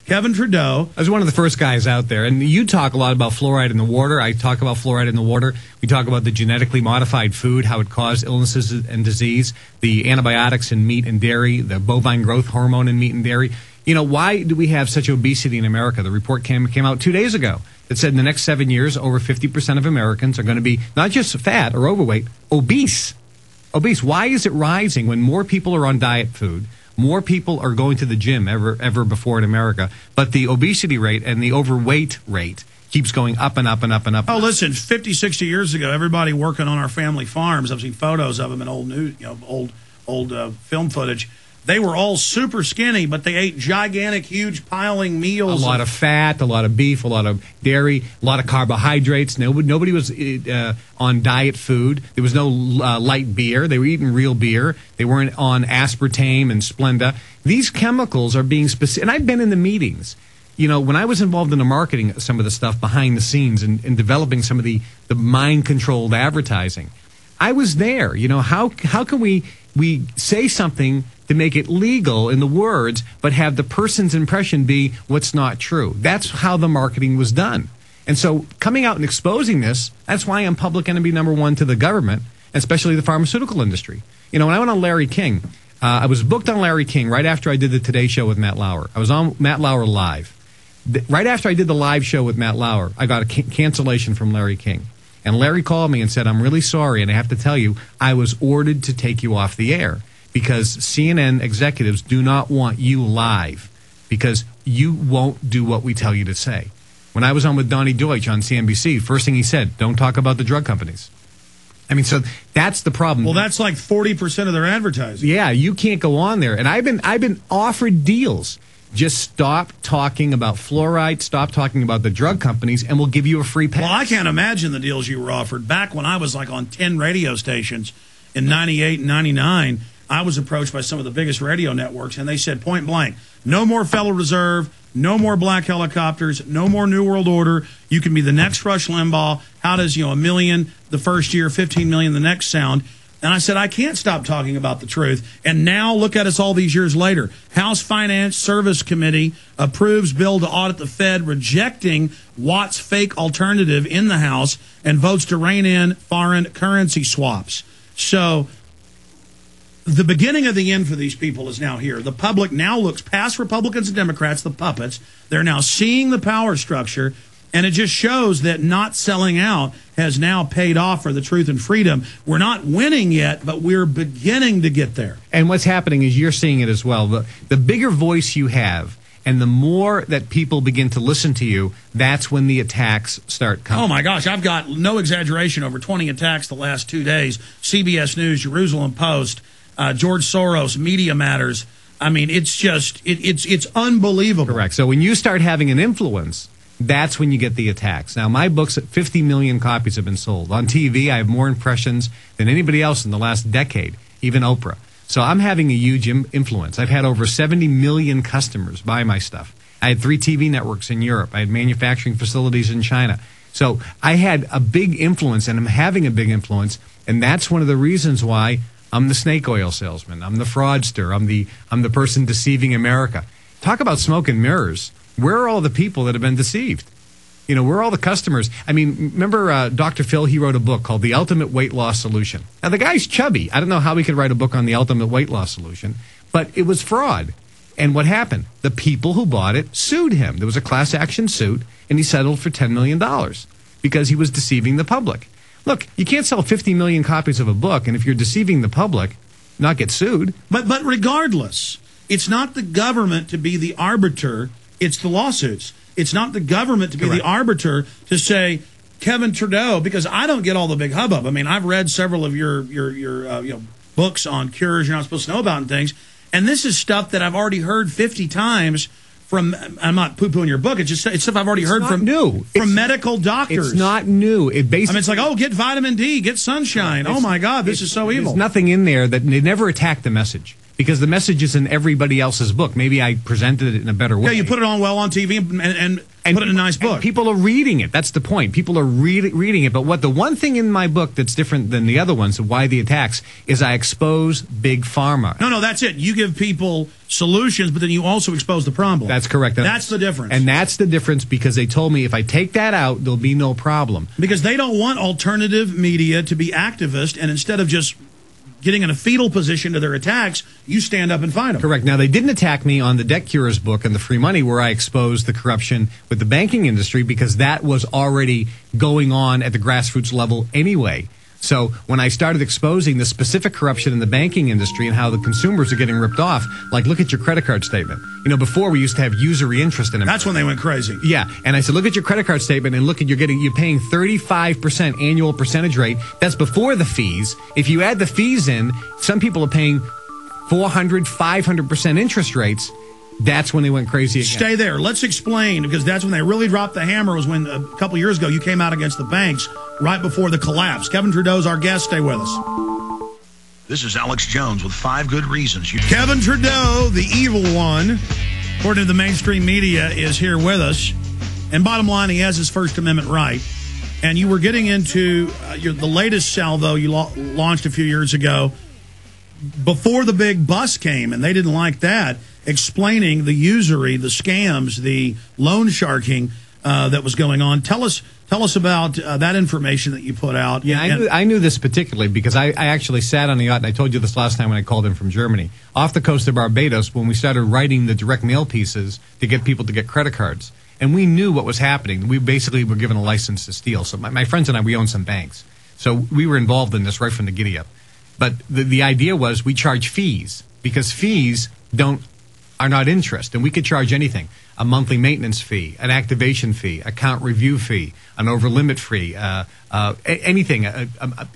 Kevin Trudeau. I was one of the first guys out there. And you talk a lot about fluoride in the water. I talk about fluoride in the water. We talk about the genetically modified food, how it caused illnesses and disease, the antibiotics in meat and dairy, the bovine growth hormone in meat and dairy. You know, why do we have such obesity in America? The report came out 2 days ago that said in the next 7 years, over 50% of Americans are going to be not just fat or overweight, obese. Obese. Why is it rising when more people are on diet food? More people are going to the gym ever before in America, but the obesity rate and the overweight rate keeps going up and up and up and up. Oh, listen, 50, 60 years ago, everybody working on our family farms, I've seen photos of them in old film footage. They were all super skinny, but they ate gigantic, huge piling meals. A lot of fat, a lot of beef, a lot of dairy, a lot of carbohydrates. Nobody was on diet food. There was no light beer. They were eating real beer. They weren't on aspartame and Splenda. These chemicals are being specific. And I've been in the meetings. You know, when I was involved in the marketing, some of the stuff behind the scenes and developing some of the mind-controlled advertising, I was there. You know, how can we say something to make it legal in the words, but have the person's impression be what's not true? That's how the marketing was done. And so coming out and exposing this, that's why I'm public enemy number one to the government, especially the pharmaceutical industry. You know, when I went on Larry King, I was booked on Larry King right after I did the Today Show with Matt Lauer. I was on Matt Lauer Live. Right after I did the live show with Matt Lauer, I got a cancellation from Larry King. And Larry called me and said, I'm really sorry, and I have to tell you, I was ordered to take you off the air because CNN executives do not want you live because you won't do what we tell you to say. When I was on with Donnie Deutsch on CNBC, first thing he said, don't talk about the drug companies. I mean, so that's the problem. Well, that's like 40% of their advertising. Yeah, you can't go on there. And I've been offered deals. Just stop talking about fluoride, stop talking about the drug companies, and we'll give you a free pass. Well, I can't imagine the deals you were offered. Back when I was like on 10 radio stations in 98 and 99, I was approached by some of the biggest radio networks, and they said point blank, no more Federal Reserve, no more black helicopters, no more New World Order. You can be the next Rush Limbaugh. How does, $1 million the first year, 15 million the next sound? And I said, I can't stop talking about the truth. And now look at us all these years later. House Finance Service Committee approves bill to audit the Fed, rejecting Watt's fake alternative in the House, and votes to rein in foreign currency swaps. So the beginning of the end for these people is now here. The public now looks past Republicans and Democrats, the puppets. They're now seeing the power structure. And it just shows that not selling out has now paid off for the truth and freedom. We're not winning yet, but we're beginning to get there. And what's happening is you're seeing it as well. The bigger voice you have and the more that people begin to listen to you, that's when the attacks start coming. Oh, my gosh. I've got no exaggeration, over 20 attacks the last 2 days. CBS News, Jerusalem Post, George Soros, Media Matters. I mean, it's just, it's unbelievable. Correct. So when you start having an influence, that's when you get the attacks. Now, my books, 50 million copies have been sold. On TV, I have more impressions than anybody else in the last decade, even Oprah. So I'm having a huge influence. I've had over 70 million customers buy my stuff. I had 3 TV networks in Europe. I had manufacturing facilities in China. So I had a big influence, and I'm having a big influence, and that's one of the reasons why I'm the snake oil salesman. I'm the fraudster. I'm the person deceiving America. Talk about smoke and mirrors. Where are all the people that have been deceived? You know, where are all the customers? I mean, remember Dr. Phil, he wrote a book called The Ultimate Weight Loss Solution. Now, the guy's chubby. I don't know how he could write a book on the ultimate weight loss solution, but it was fraud. And what happened? The people who bought it sued him. There was a class action suit, and he settled for $10 million because he was deceiving the public. Look, you can't sell 50 million copies of a book, and if you're deceiving the public, not get sued. But regardless, it's not the government to be the arbiter. It's the lawsuits. It's not the government to be the arbiter to say, Kevin Trudeau, because I don't get all the big hubbub. I mean, I've read several of your books on cures you're not supposed to know about and things, and this is stuff that I've already heard 50 times from. I'm not poo-pooing your book. It's stuff I've already heard from medical doctors. It's not new. It's like, oh, get vitamin D, get sunshine. Oh my God, this is so evil. There's nothing in there that they never attack the message. because the message is in everybody else's book. Maybe I presented it in a better way. Yeah, you put it on well on TV and put it in a nice book. People are reading it. That's the point. People are reading it. But the one thing in my book that's different than the other ones, why the attacks, is I expose big pharma. No, that's it. You give people solutions, but then you also expose the problem. That's correct. That's the difference. And that's the difference, because they told me if I take that out, there'll be no problem. Because they don't want alternative media to be activist, and instead of just getting in a fetal position to their attacks, you stand up and fight them. Correct. Now, they didn't attack me on the Debt Cures book and the free money, where I exposed the corruption with the banking industry, because that was already going on at the grassroots level anyway. So when I started exposing the specific corruption in the banking industry and how the consumers are getting ripped off, like, look at your credit card statement. You know, before we used to have usury interest in it. That's when they went crazy. Yeah, and I said, look at your credit card statement and look at you're paying 35% annual percentage rate. That's before the fees. If you add the fees in, some people are paying 400, 500% interest rates. That's when they went crazy again. Stay there. Let's explain, because that's when they really dropped the hammer, was when a couple years ago you came out against the banks right before the collapse. Kevin Trudeau's our guest. Stay with us. This is Alex Jones with 5 good reasons. Kevin Trudeau, the evil one, according to the mainstream media, is here with us. And bottom line, he has his First Amendment right. And you were getting into the latest salvo you launched a few years ago before the big bust came, and they didn't like that, explaining the usury, the scams, the loan sharking that was going on. Tell us about that information that you put out. Yeah, I knew this particularly because I actually sat on a yacht, and I told you this last time when I called in from Germany, off the coast of Barbados, when we started writing the direct mail pieces to get people to get credit cards. And we knew what was happening. We basically were given a license to steal. So my friends and I, we own some banks. So we were involved in this right from the giddy up. But the idea was we charge fees, because fees are not interest, and we could charge anything: a monthly maintenance fee, an activation fee, account review fee, an over limit fee, anything,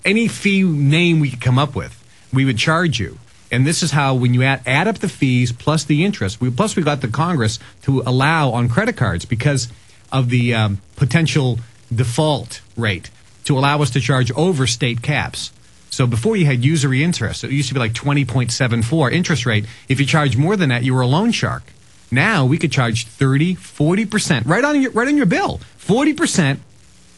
any fee name we could come up with, we would charge you. And this is how, when you add up the fees plus the interest, plus we got the Congress to allow on credit cards, because of the potential default rate, to allow us to charge over state caps. So before you had usury interest, it used to be like 20.74 interest rate. If you charge more than that, you were a loan shark. Now we could charge 30, 40%, right on your bill, 40%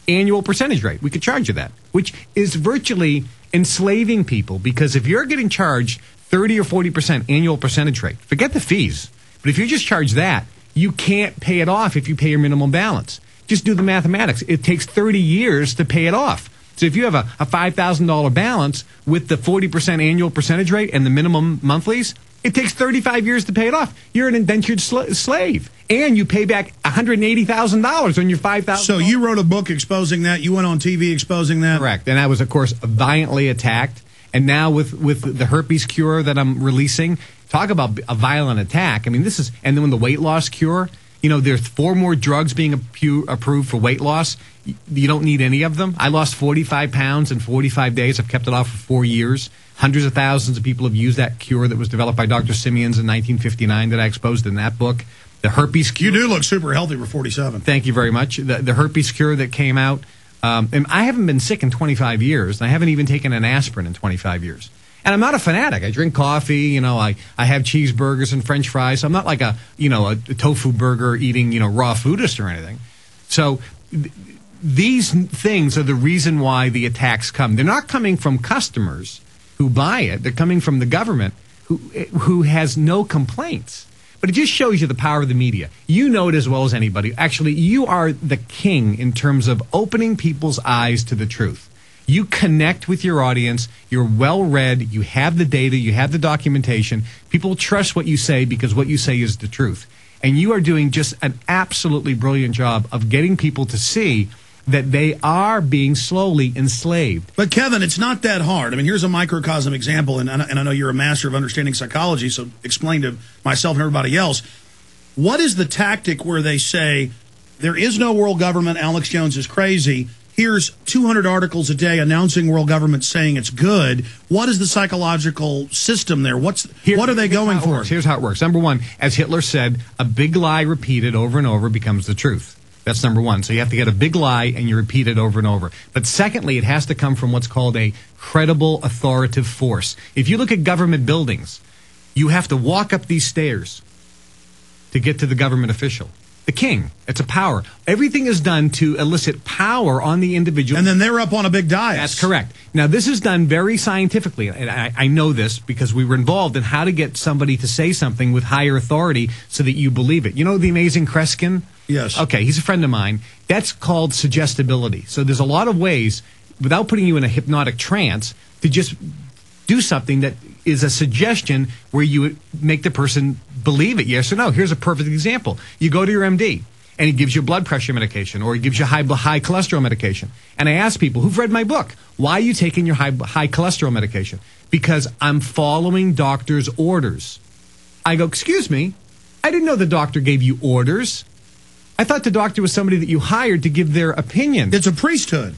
annual percentage rate. We could charge you that, which is virtually enslaving people, because if you're getting charged 30 or 40% annual percentage rate, forget the fees. But if you just charge that, you can't pay it off if you pay your minimum balance. Just do the mathematics. It takes 30 years to pay it off. So if you have a $5,000 balance with the 40% annual percentage rate and the minimum monthlies, it takes 35 years to pay it off. You're an indentured slave. And you pay back $180,000 on your $5,000. So you wrote a book exposing that. You went on TV exposing that. Correct. And I was, of course, violently attacked. And now with the herpes cure that I'm releasing, talk about a violent attack. I mean, this is, and then when the weight loss cure, you know, there's 4 more drugs being approved for weight loss. You don't need any of them. I lost 45 pounds in 45 days. I've kept it off for 4 years. Hundreds of thousands of people have used that cure that was developed by Dr. Simeons in 1959 that I exposed in that book. The herpes cure. You do look super healthy for 47. Thank you very much. The herpes cure that came out. And I haven't been sick in 25 years. And I haven't even taken an aspirin in 25 years. And I'm not a fanatic. I drink coffee. You know, I have cheeseburgers and French fries. So I'm not like a tofu burger eating, raw foodist or anything. So these things are the reason why the attacks come. They're not coming from customers who buy it. They're coming from the government who has no complaints. But it just shows you the power of the media. You know it as well as anybody. Actually, you are the king in terms of opening people's eyes to the truth. You connect with your audience. You're well-read. You have the data. You have the documentation. People trust what you say because what you say is the truth. And you are doing just an absolutely brilliant job of getting people to see that they are being slowly enslaved. But, Kevin, it's not that hard. I mean, here's a microcosm example, and I know you're a master of understanding psychology, so explain to myself and everybody else. What is the tactic where they say, there is no world government, Alex Jones is crazy, here's 200 articles a day announcing world government saying it's good. What is the psychological system there? What are they going for? Here's how it works. Number one, as Hitler said, a big lie repeated over and over becomes the truth. That's number one. So you have to get a big lie and you repeat it over and over. But secondly, it has to come from what's called a credible authoritative force. If you look at government buildings, You have to walk up these stairs to get to the government official. The king. It's a power. Everything is done to elicit power on the individual. And then they're up on a big dais. That's correct. Now, this is done very scientifically, and I know this because we were involved in how to get somebody to say something with higher authority so that you believe it. You know the amazing Kreskin? Yes. Okay, he's a friend of mine. That's called suggestibility. So there's a lot of ways, without putting you in a hypnotic trance, to just do something that is a suggestion where you make the person believe it, yes or no. Here's a perfect example. You go to your MD, and he gives you blood pressure medication, or he gives you high cholesterol medication. And I ask people who've read my book, why are you taking your high cholesterol medication? Because I'm following doctor's orders. I go, excuse me, I didn't know the doctor gave you orders. I thought the doctor was somebody that you hired to give their opinion. It's a priesthood.